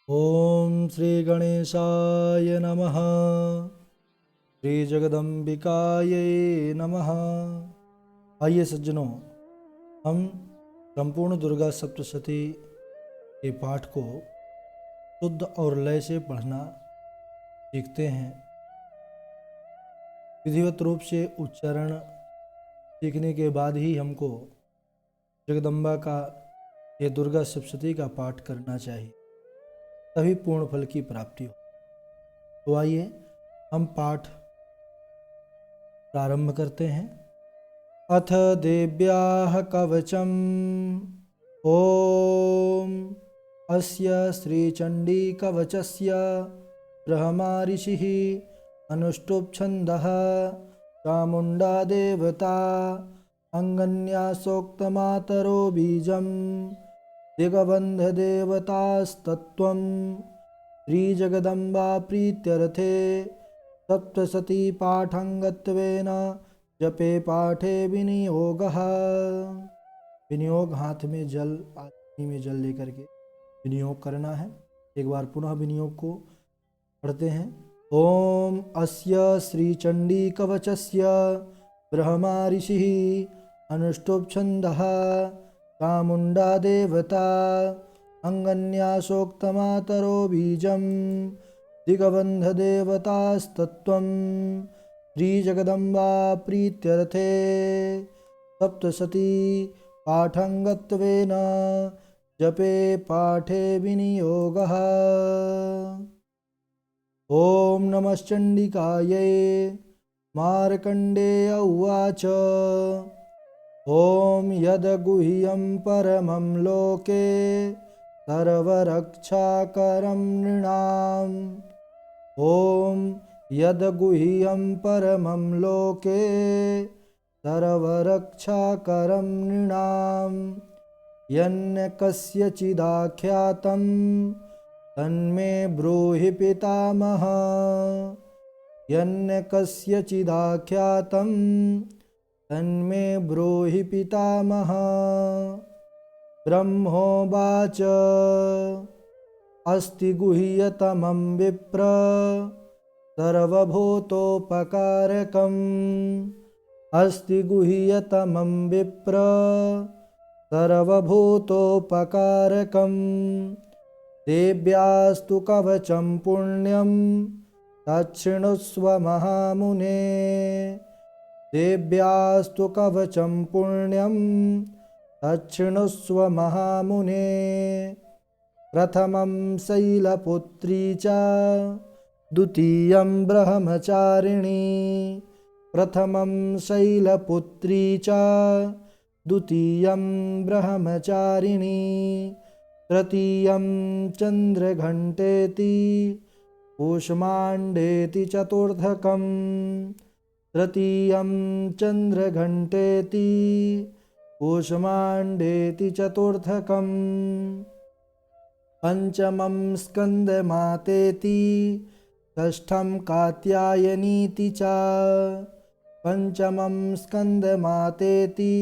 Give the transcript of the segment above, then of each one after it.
ओम श्री गणेशाय नमः। श्री जगदम्बिकायै नमः। आइए सज्जनों, हम संपूर्ण दुर्गा सप्तशती के पाठ को शुद्ध और लय से पढ़ना सीखते हैं। विधिवत रूप से उच्चारण सीखने के बाद ही हमको जगदम्बा का ये दुर्गा सप्तशती का पाठ करना चाहिए, तभी पूर्ण फल की प्राप्ति हो। तो आइए हम पाठ प्रारंभ करते हैं। अथ देव्याः कवचम्। ओम अस्य श्रीचण्डीकवचस्य ब्रह्मा ऋषिः अनुष्टुप् छन्दः चामुण्डा देवता अङ्गन्यासोक्तमातरो बीजं दिग्बन्धदेवतास्तत्त्वं श्रीजगदम्बा प्रीत्यर्थे सप्तशती पाठाङ्गत्वेन जपे पाठे विनियोगः। विनियोग हाथ में जल, आदमी में जल लेकर के विनियोग करना है। एक बार पुनः विनियोग को पढ़ते हैं। ओम अस्य श्रीचण्डीकवचस्य ब्रह्मा ऋषिः अनुष्टुप् छन्दः चामुण्डा देवता अङ्गन्यासोक्तमातरो बीजं दिग्बन्धदेवतास्तत्त्वं श्रीजगदम्बा प्रीत्यर्थे सप्तशती पाठाङ्गत्वेन जपे पाठे विनियोगः। ॐ नमश्चण्डिकायै। मार्कण्डेय उवाच। ॐ यद्गुह्यं परमं लोके सर्वरक्षाकरं नृणाम्। ॐ यद्गुह्यं परमं लोके सर्वरक्षाकरं नृणाम्। यन्न कस्यचिदाख्यातं तन्मे ब्रूहि पितामह। यन्न कस्यचिदाख्यातं तन्मे ब्रूहि पितामह। ब्रह्मोवाच। अस्ति गुह्यतमं विप्र सर्वभूतोपकारकम्। अस्ति गुह्यतमं विप्र सर्वभूतोपकारकम्। देव्यास्तु कवचं पुण्यं तच्छृणुष्व महामुने। देव्यास्तु कवचं पुण्यं तच्छृणुष्व महामुने। प्रथमं शैलपुत्री च द्वितीयं ब्रह्मचारिणी। प्रथमं शैलपुत्री च द्वितीयं ब्रह्मचारिणी। तृतीयं चन्द्रघण्टेति कूष्माण्डेति चतुर्थकम्। तृतीयं चन्द्रघण्टेति कूष्माण्डेति चतुर्थकम्। पंचमं स्कन्दमातेति षष्ठं कात्यायनीति च। पंचमं स्कन्दमातेति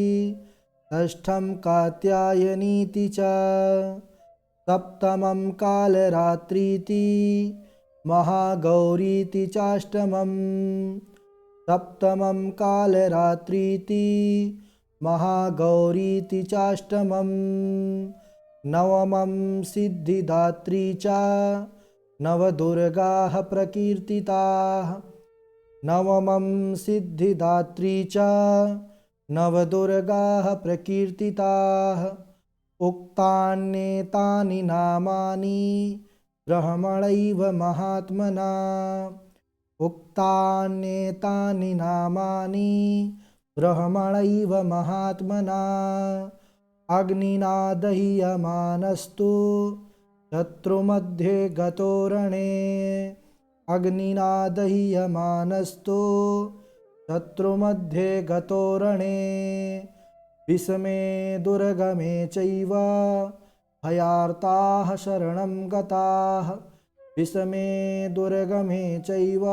षष्ठं कात्यायनीति च। सप्तमं कालरात्रीति महागौरीति चाष्टमम्। सप्तमं कालरात्रीति महागौरीति चाष्टमम्। नवमं सिद्धिदात्री च नवदुर्गाः प्रकीर्तिताः। नवमं सिद्धिदात्री च नवदुर्गाः प्रकीर्तिताः। उक्तान्येतानि नामानि ब्रह्मणैव महात्मना। उक्तान्येतानि नामानि ब्रह्मणैव महात्मना। अग्निना दह्यमानस्तु शत्रुमध्ये गतो रणे। अग्निना दह्यमानस्तु शत्रुमध्ये गतो रणे। विषमे दुर्गमे चैव भयार्ताः शरणं गताः। विषमे दुर्गमे चैव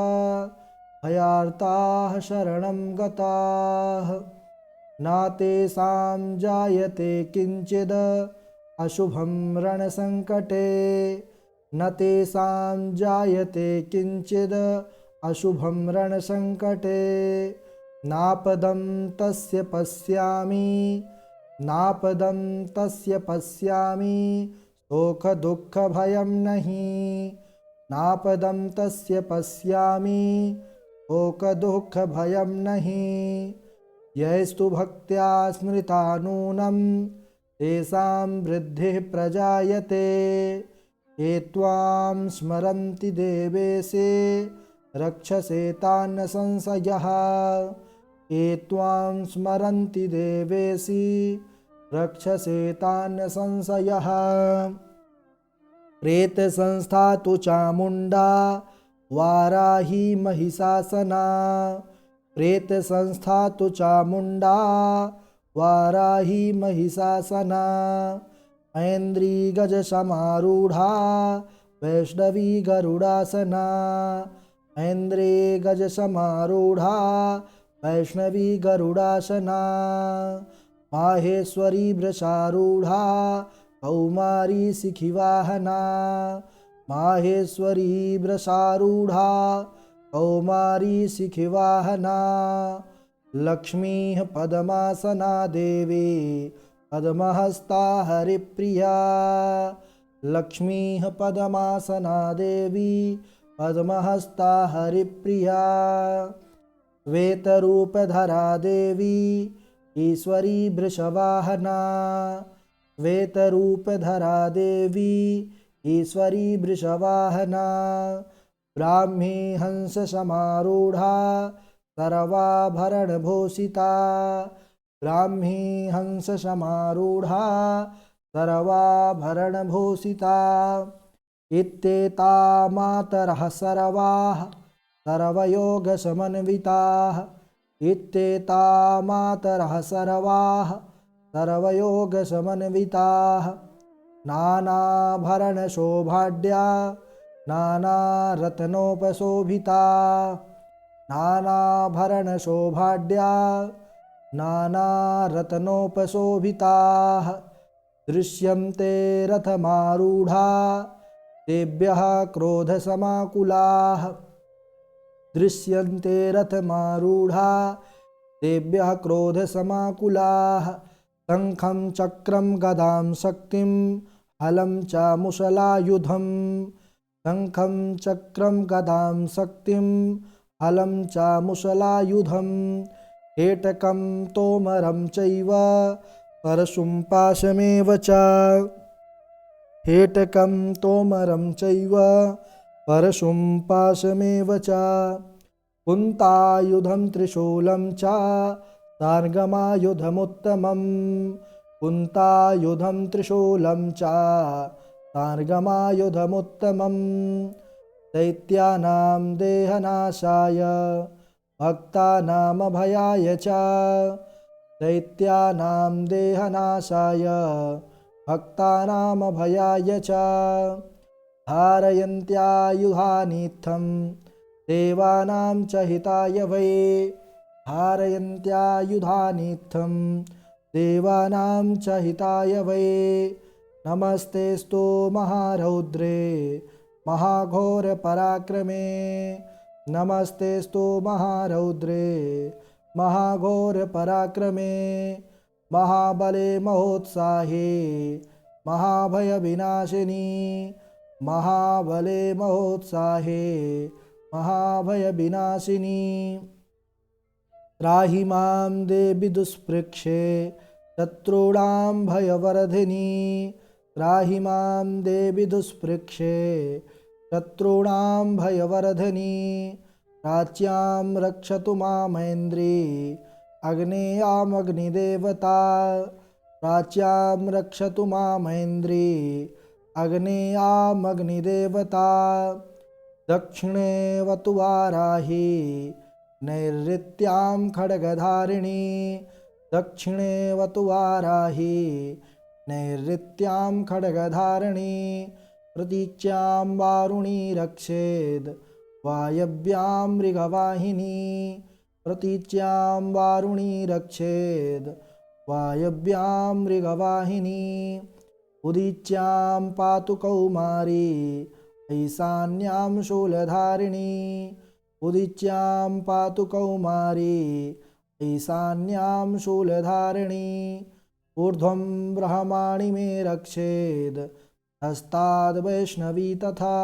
भयार्ताः शरणं गताः। न तेषां जायते किंचिद अशुभं रणसंकटे न तेषां जायते किंचिद अशुभं रणसंकटे नापदं तस्य पश्यामि नापदं तस्य पश्यामि शोक दुःख भयं नहि नापदं तस्य पश्यामि शोक दुःख भयं नहि यैस्तु भक्त्या स्मृता नूनं तेषां वृद्धिः प्रजायते ये त्वां स्मरन्ति देवेशे रक्षसे तान् संशयः ये त्वां स्मरन्ति देवेशि रक्षसे तान् संशयः प्रेतसंस्था तु चामुण्डा वाराही महिषासना प्रेतसंस्था तु चामुण्डा वाराही महिषासना ऐन्द्री गजसमारूढा वैष्णवी गरुडासना ऐन्द्रे गजसमारूढा वैष्णवी गरुडासना माहेश्वरी वृषारूढा कौमारी शिखिवाहना माहेश्वरी वृषारूढा कौमारी शिखिवाहना लक्ष्मीः पद्मासना देवी पद्महस्ता हरिप्रिया लक्ष्मीः पद्मासना देवी पद्महस्ता हरिप्रिया श्वेतरूपधरा देवी ईश्वरी वृषवाहना श्वेतरूपधरा देवी ईश्वरी वृषवाहना ब्राह्मी हंस समारूढ़ा सर्वाभरणभूषिता ब्राह्मी हंस समारूढ़ा सर्वाभरणभूषिता इत्येता मातरः सर्वाः सर्वयोगसमन्विताः इत्येता मातरः सर्वाः सर्वयोगसमन्विताः नानाभरणशोभाढ्या नानारत्नोपशोभिता नानाभरणशोभाढ्या नानारत्नोपशोभिताः दृश्यन्ते रथमारूढा तेभ्यः क्रोधसमाकुलाः दृश्यन्ते रथमारूढा तेभ्यः क्रोधसमाकुलाः शङ्खं चक्रं गदां शक्तिं हलं च मुशलायुधं शङ्खं चक्रं गदां शक्तिं हलं च मुशलायुधं हेटकं तोमरं चैव परशुं पाशमेव च हेटकं तोमरं चैव परशुं पाशमेव च कुन्तायुधं त्रिशूलं च तार्गमायुधमुत्तमं कुन्तायुधं त्रिशूलं च तार्गमायुधमुत्तमं दैत्यानां देहनाशाय भक्तानामभयाय च दैत्यानां देहनाशाय भक्तानामभयाय च धारयन्त्यायुधानीत्थं देवानां च हिताय वै धारयन्त्यायुधानीत्थं देवानां च हिताय वै नमस्तेस्तु महारौद्रे महाघोरपराक्रमे नमस्तेस्तु महारौद्रे महाघोरपराक्रमे महाबले महोत्साहे महाभयविनाशिनी महाबले महोत्साहे महाभयविनाशिनी त्राहि मां देवि दुष्पृक्षे शत्रूणां भयवर्धिनी त्राहि मां देवि दुष्पृक्षे शत्रूणां भयवर्धिनी प्राच्यां रक्षतु मामैन्द्री अग्नेयामग्निदेवता प्राच्यां रक्षतु मामैन्द्री अग्नेयामग्निदेवता दक्षिणे वतु वाराही नैऋत्यां खड्गधारिणी दक्षिणे वतु वाराही नैऋत्यां खड्गधारिणी प्रतीच्यां वारुणी रक्षेद् वायव्यां मृगवाहिनी प्रतीच्यां वारुणी रक्षेद् वायव्यां मृगवाहिनी उदीच्यां पातु कौमारी ऐशान्यां शूलधारिणी उदीच्यां पातु कौमारी ऐशान्यां शूलधारिणी ऊर्ध्वं ब्रह्माणि मे रक्षेद् हस्ताद् वैष्णवी तथा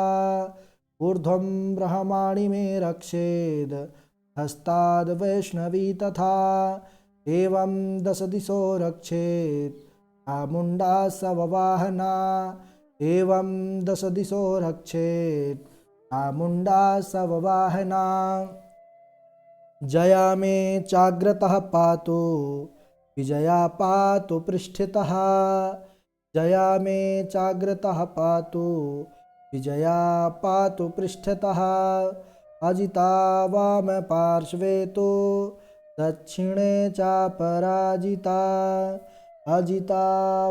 ऊर्ध्वं ब्रह्माणि मे रक्षेद् हस्ताद् वैष्णवी तथा एवं दश दिशो रक्षेत् चामुण्डा सववाहना एवं दश दिशो रक्षेत् चामुण्डा सववाहना जया मे चाग्रतः पातु विजया पातु पृष्ठतः जया मे चाग्रतः पातु विजया पातु पृष्ठतः अजिता वाम पार्श्वे तो दक्षिणे च पराजिता अजिता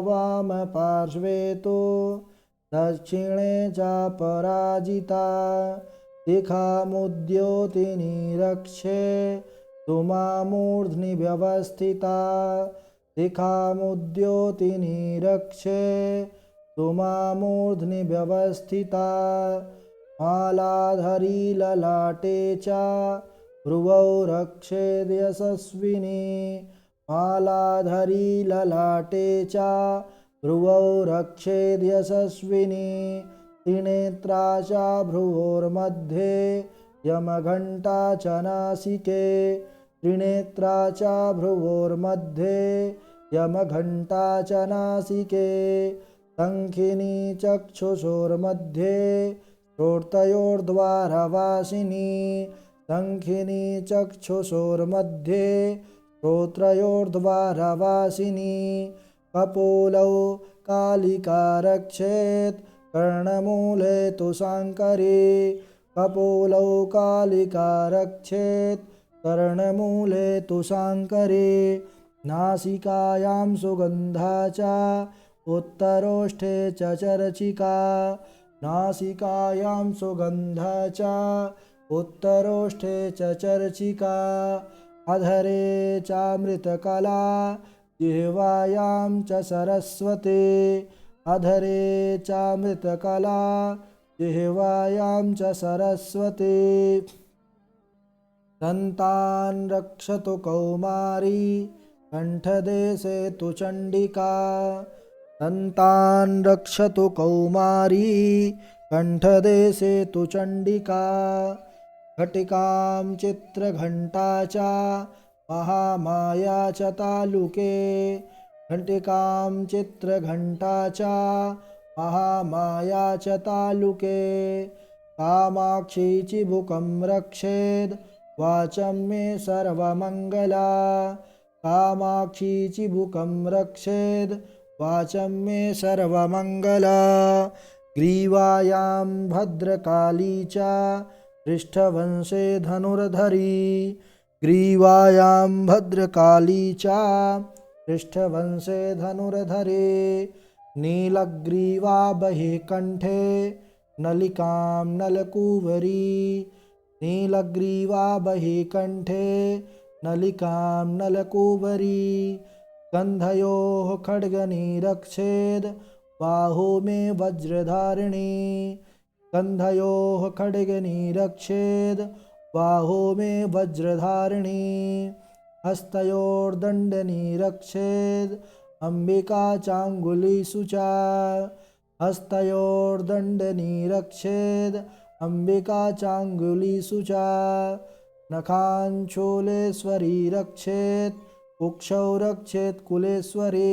वाम पार्श्वे तो दक्षिणे च पराजिता दिखामुद्योतिनी रक्षे तुमामूर्ध्नि व्यवस्थिता दिखामुद्योतिनी रक्षे तुमामूर्ध्नि व्यवस्थिता मालाधरी ललाटे च भ्रुवौ रक्षेद् यशस्विनी मालाधरी ललाटे च भ्रुवौ रक्षेद् यशस्विनी त्रिनेत्रा च भ्रुवोर्मध्ये यमघण्टा च नासिके त्रिनेत्रा च भ्रुवोर्मध्ये यमघण्टा च नासिके शङ्खिनी चक्षुषोर्मध्ये श्रोत्रयोर्द्वारवासिनी शङ्खिनी चक्षुषोर्मध्ये श्रोत्रयोर्द्वारवासिनी कपोलौ कालिका रक्षेत् कर्णमूले तु शाङ्करी कपोलौ कालिका रक्षेत् कर्णमूले तु शाङ्करी नासिकायां सुगन्धा च उत्तरोष्ठे च चर्चिका नासिकायां सुगन्धा च उत्तरोष्ठे च चर्चिका अधरे चामृतकला जिह्वायां च सरस्वती अधरे चामृतकला जिह्वायां च सरस्वती दन्तान् रक्षतु कौमारी कण्ठदेशे तु चण्डिका दन्तान् रक्षतु कौमारी कण्ठदेशे तु चण्डिका घटिकां चित्रघण्टा च महामाया च तालुके घटिकां चित्रघण्टा च महामाया च तालुके कामाक्षी चिबुकं रक्षेद् वाचं मे सर्वमङ्गला कामाक्षी चिबुकं रक्षेद् वाचं मे सर्वमङ्गला ग्रीवायां भद्रकाली च पृष्ठवंशे धनुर्धरी ग्रीवायां भद्रकाली च पृष्ठवंशे धनुर्धरी नीलग्रीवा बहिः कण्ठे नलिकां नलकूवरी नीलग्रीवा बहिः कण्ठे नलिकां नलकूवरी गन्धयोः खड्गनी रक्षेद् बाहु मे वज्रधारिणी गन्धयोः खड्गनी रक्षेद् बाहु मे वज्रधारिणी हस्तयोर्दण्डनी रक्षेद् अम्बिका चाङ्गुलीषु च हस्तयोर्दण्डनी रक्षेद् अम्बिका चाङ्गुलीषु च नखाञ्चूलेश्वरी रक्षेत् कुक्षौ रक्षेत् कुलेश्वरी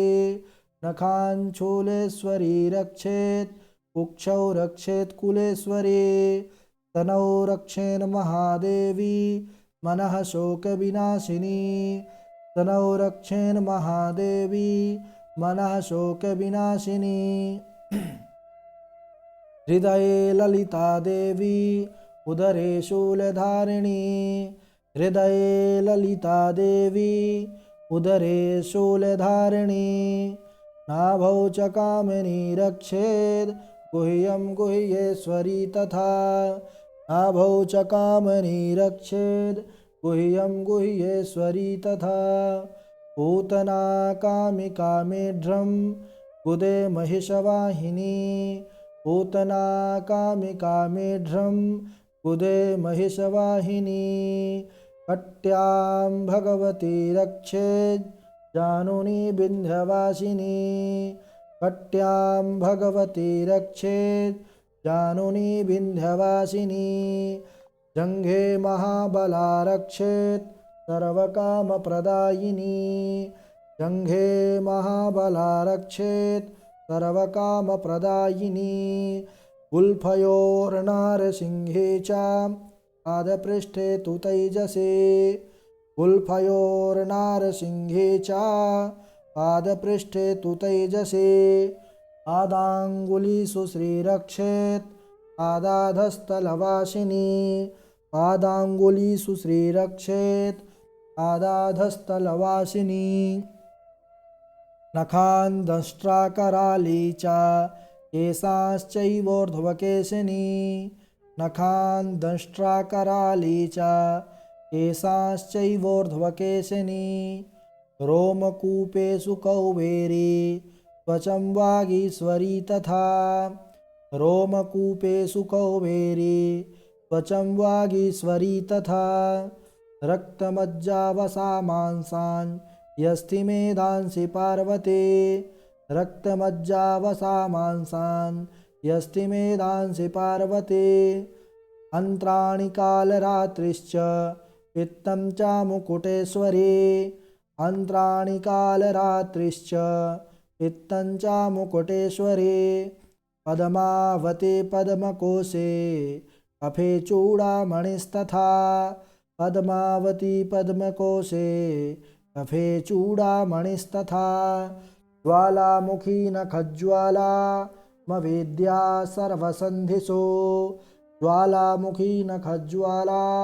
नखाञ्चूलेश्वरी रक्षेत् कुक्षौ रक्षेत् कुलेश्वरी तनौ रक्षेन् महादेवी मनः शोकविनाशिनी तनौ रक्षेन् महादेवी मनः शोकविनाशिनी हृदये ललिता देवी उदरे शूलधारिणी हृदये ललिता देवी उदरे शूलधारिणी नाभौ च कामिनी रक्षेद् गुह्यं गुह्येश्वरी तथा नाभौ च कामिनी रक्षेद् गुह्यं गुह्येश्वरी तथा पूतना कामिका मेढ्रं गुदे महिषवाहिनी पूतना कामिका मेढ्रं कुदे महिषवाहिनी कट्यां भगवती रक्षेत् जानुनी विन्ध्यवासिनी कट्यां भगवती रक्षेत् जानुनी विन्ध्यवासिनी जङ्घे महाबला रक्षेत् सर्वकामप्रदायिनी जङ्घे महाबला रक्षेत् सर्वकामप्रदायिनी गुल्फयोर्नारसिंहे च पादपृष्ठे तु तैजसे गुल्फयोर्नारसिंहे च पादपृष्ठे तु तैजसे पादाङ्गुलीषु श्रीरक्षेत् पादाधस्थलवासिनी पादाङ्गुलीषु श्रीरक्षेत् पादाधस्थलवासिनी नखान् दंष्ट्राकराली च केशाश्चैवोर्ध्वकेशिनी नखान् दंष्ट्राकराली च केशाश्चैवोर्ध्वकेशिनी रोमकूपेषु कौबेरी त्वचं वागीश्वरी तथा रोमकूपेषु कौबेरी त्वचं वागीश्वरी तथा रक्तमज्जावसा मांसान् यस्तिमेधांसि पार्वते रक्तमज्जावसा मांसान् यस्तिमेधांसि पार्वते अन्त्राणि कालरात्रिश्च पित्तं च मुकुटेश्वरे अन्त्राणि कालरात्रिश्च पित्तं च मुकुटेश्वरे पद्मावते पद्मकोशे कफे चूडामणिस्तथा पद्मावती पद्मकोशे कफे चूडामणिस्तथा ज्वालामुखी नखज्वालामवेद्या सर्वसन्धिषु ज्वालामुखी नखज्वालामवेद्या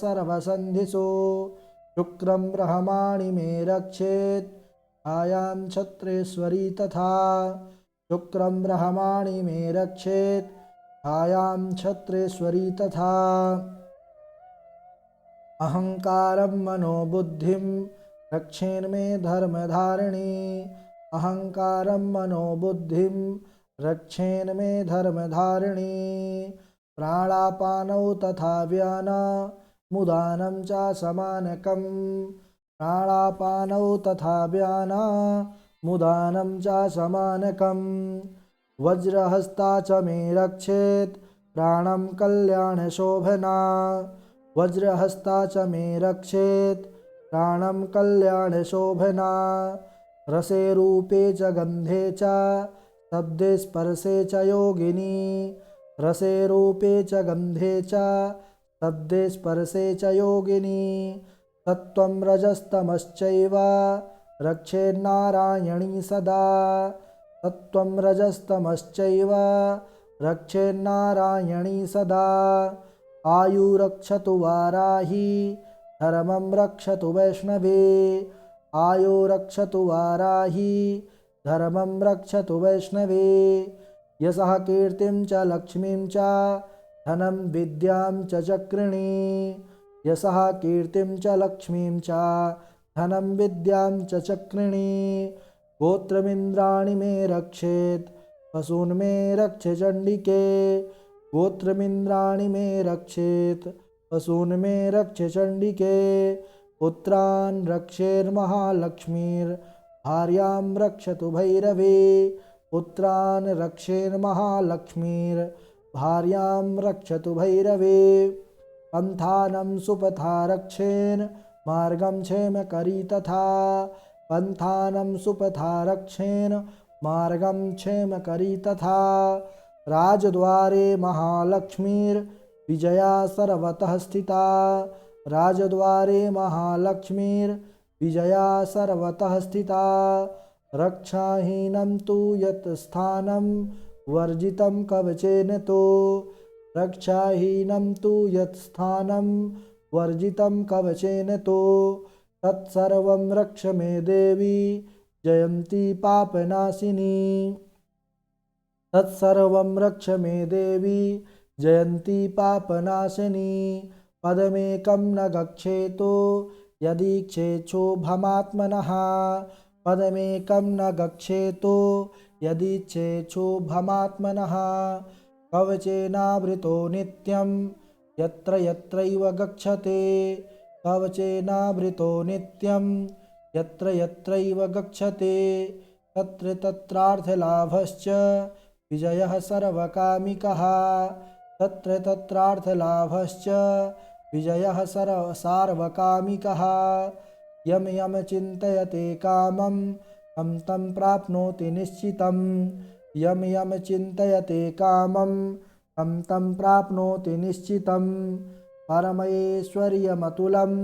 सर्वसन्धिषु शुक्रं ब्रह्माणि मे रक्षेत् छायां छत्रेश्वरी तथा शुक्रं ब्रह्माणि मे रक्षेत् छायां छत्रेश्वरी तथा अहंकारं मनोबुद्धिं रक्षेन्मे धर्मधारिणी अहंकारं मनोबुद्धिं रक्षेन्मे धर्मधारिणी प्राणापानौ तथा व्यानमुदानं च समानकं प्राणापानौ तथा व्यानमुदानं च समानकं वज्रहस्ता च मे रक्षेत् प्राणं कल्याणशोभना वज्रहस्ता च मे रक्षेत् प्राणं कल्याणशोभना रसे रूपे च गन्धे च शब्दे स्पर्शे च योगिनी रसे रूपे च गन्धे च शब्दे स्पर्शे च योगिनी सत्त्वं रजस्तमश्चैव रक्षेन्नारायणी सदा सत्त्वं रजस्तमश्चैव रक्षेन्नारायणी सदा आयुरक्षतु वाराही धर्मं रक्षतु वैष्णवे आयुरक्षतु वाराही धर्मं रक्षतु वैष्णवे यशः कीर्तिं च लक्ष्मीं च धनं विद्यां च चक्रिणी यशः कीर्तिं च लक्ष्मीं च धनं विद्यां च चक्रिणी गोत्रमिन्द्राणि मे रक्षेत् पशून् मे रक्ष चण्डिके गोत्रमिन्द्राणि मे रक्षेत् पशून् मे रक्ष चण्डिके पुत्रान् रक्षेर्महालक्ष्मीर्भार्यां रक्षतु भैरवे पुत्रान् रक्षेर्महालक्ष्मीर्भार्यां रक्षतु भैरवे पन्थानं सुपथा रक्षेन् मार्गं क्षेमकरी तथा पन्थानं सुपथा रक्षेन् मार्गं क्षेमकरी तथा राजद्वारे महालक्ष्मीर्विजया सर्वतः स्थिता राजद्वारे महालक्ष्मीर्विजया सर्वतः स्थिता रक्षाहीनं तु यत् स्थानं वर्जितं कवचेन तो रक्षाहीनं तु यत् स्थानं वर्जितं कवचेन तो तत्सर्वं रक्ष मे देवी जयन्ती पापनाशिनी तत्सर्वं रक्ष मे देवी जयन्ती पापनाशिनी पदमेकं न गच्छेतो यदीक्षेच्छोभमात्मनः पदमेकं न गच्छेतो यदि चेच्छोभमात्मनः कवचेनावृतो नित्यं यत्र यत्रैव गच्छते कवचेनावृतो नित्यं यत्र यत्रैव गच्छते तत्र तत्रार्थलाभश्च विजयः सर्वकामिकः तत्र तत्रार्थलाभश्च विजयः सार्वकामिकः यम यम चिन्तयते कामं तं तं प्राप्नोति निश्चितं यम यम चिन्तयते कामं तं तं प्राप्नोति निश्चितं परमैश्वर्यमतुलं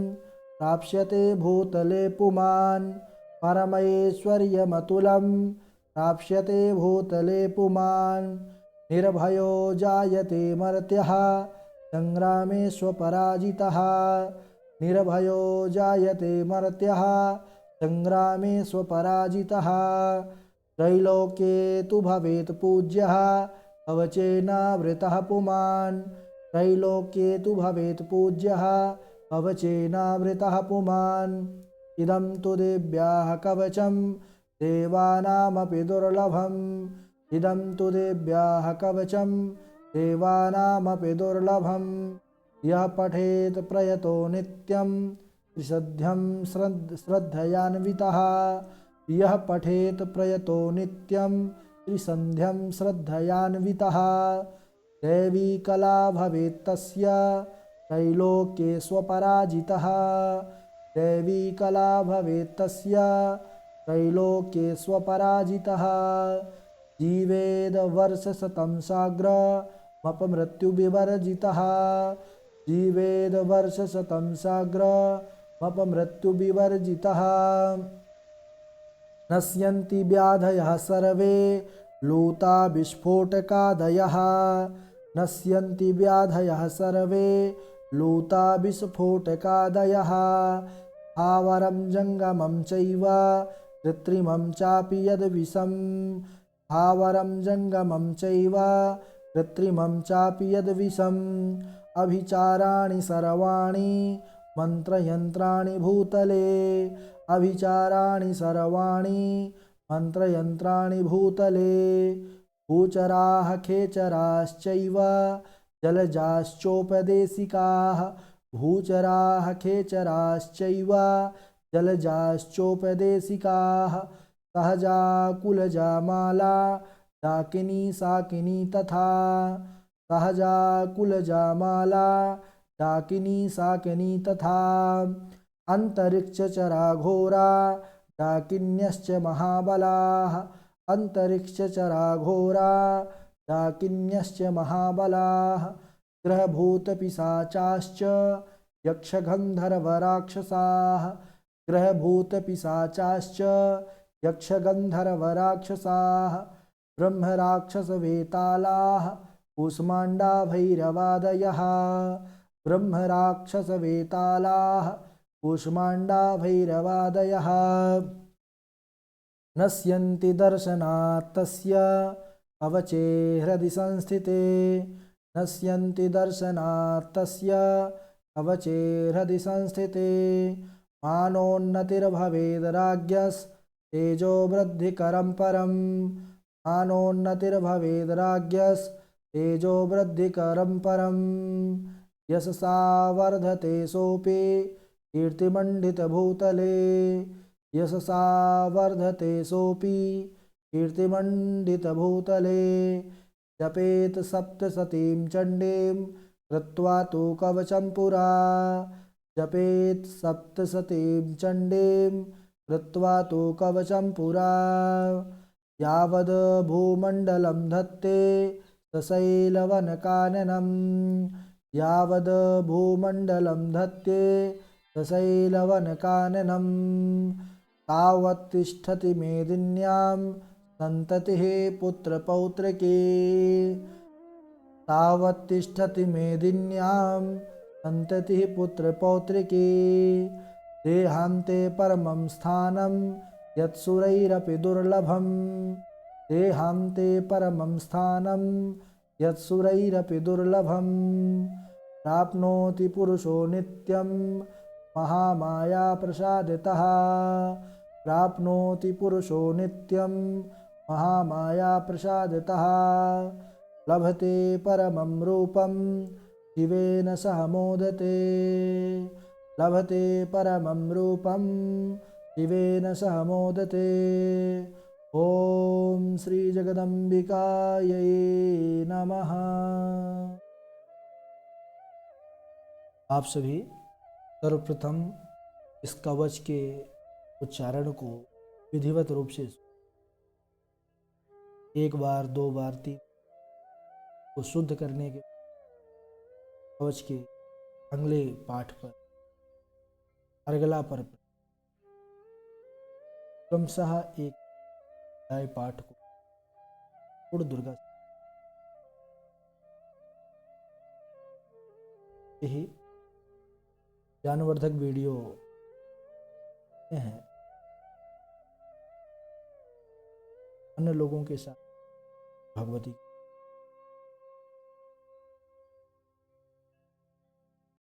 प्राप्स्यते भूतले पुमान् परमैश्वर्यमतुलं प्राप्स्यते भूतले पुमान् निर्भयो जायते मर्त्यः संग्रामे स्वपराजितः निर्भयो जायते मर्त्यः संग्रामे स्वपराजितः त्रैलोक्ये तु भवेत् पूज्यः कवचेनावृतः पुमान् त्रैलोक्ये तु भवेत् पूज्यः कवचेनावृतः पुमान् इदं तु देव्याः कवचं देवानामपि दुर्लभम् इदं तु देव्याः कवचं देवानामपि दुर्लभम् यः पठेत् प्रयतो नित्यं त्रिसन्ध्यं श्रद्धयान्वितः यः पठेत् प्रयतो नित्यं त्रिसन्ध्यं श्रद्धयान्वितः दैवी कला भवेत् तस्य त्रैलोक्ये स्वपराजितः दैवी कला भवेत् तस्य त्रैलोक्ये स्वपराजितः जीवेद वर्षशतं साग्रमपमृत्युविवर्जितः जीवेद वर्षशतं साग्रमपमृत्युविवर्जितः नश्यन्ति व्याधयः सर्वे लूता विस्फोटकादयः नश्यन्ति व्याधयः सर्वे लूता विस्फोटकादयः स्थावरं जङ्गमं चैव कृत्रिमं चापि यद्विषं स्थावरं जङ्गमं चैव कृत्रिमं चापि यद्विषम् अभिचाराणि सर्वाणि मन्त्रयन्त्राणि भूतले अभिचाराणि सर्वाणि मन्त्रयन्त्राणि भूतले भूचराः खेचराश्चैव जलजाश्चोपदेशिकाः भूचराः खेचराश्चैव जलजाश्चोपदेशिकाः सहजा कुलजा माला डाकिनी साकिनी तथा सहजा कुलजा माला डाकिनी साकिनी तथा अंतरिक्षचरा घोरा डाकिन्यश्च महाबलाः अंतरिक्षचरा घोरा डाकिन्यश्च महाबलाः ग्रहभूतपिशाचाश्च यक्षगन्धर्वराक्षसाः ग्रहभूतपिशाचाश्च यक्षगन्धर्वराक्षसाः ब्रह्मराक्षसवेतालाः कूष्माण्डा भैरवादयः ब्रह्मराक्षसवेतालाः कूष्माण्डा भैरवादयः नश्यन्ति दर्शनात् तस्य अवचे हृदि संस्थिते नश्यन्ति दर्शनात् तस्य अवचे हृदि संस्थिते मानोन्नतिर्भवेद् राज्ञस्तेजो वृद्धिकरं परम् मानोन्नतिर्भवेद् राज्ञस्तेजो वृद्धिकरं परम् यशसा वर्धते सोऽपि कीर्तिमण्डितभूतले यशसा वर्धते सोऽपि कीर्तिमण्डितभूतले जपेत् सप्तशतीं चण्डीं कृत्वा तु कवचं पुरा जपेत् सप्तशतीं चण्डीं कृत्वा तु कवचं पुरा यावद् भूमण्डलं धत्ते सशैलवनकाननं यावद् भूमण्डलं धत्ते सशैलवनकाननं तावत् तिष्ठति मेदिन्यां सन्ततिः पुत्रपौत्रकी तावत् तिष्ठति मेदिन्यां सन्ततिः पुत्रपौत्रकी देहान्ते परमं स्थानं यत्सुरैरपि दुर्लभं देहान्ते परमं स्थानं यत्सुरैरपि दुर्लभं प्राप्नोति पुरुषो नित्यं महामाया प्रसादितः प्राप्नोति पुरुषो नित्यं महामाया प्रसादतः लभते परमं रूपं शिवेन सह मोदते। लभते परमं रूपं शिवेन सह मोदते। ओम श्री जगदम्बिकायै नमः। आप सभी सर्वप्रथम इस कवच के उच्चारण को विधिवत रूप से एक बार, दो बार, तीन को शुद्ध करने के कवच के अगले पाठ पर अर्गला पर क्रमशः एक अध्याय पाठ को पूर्ण दुर्गा ही ज्ञानवर्धक वीडियो हैं अन्य लोगों के साथ भगवती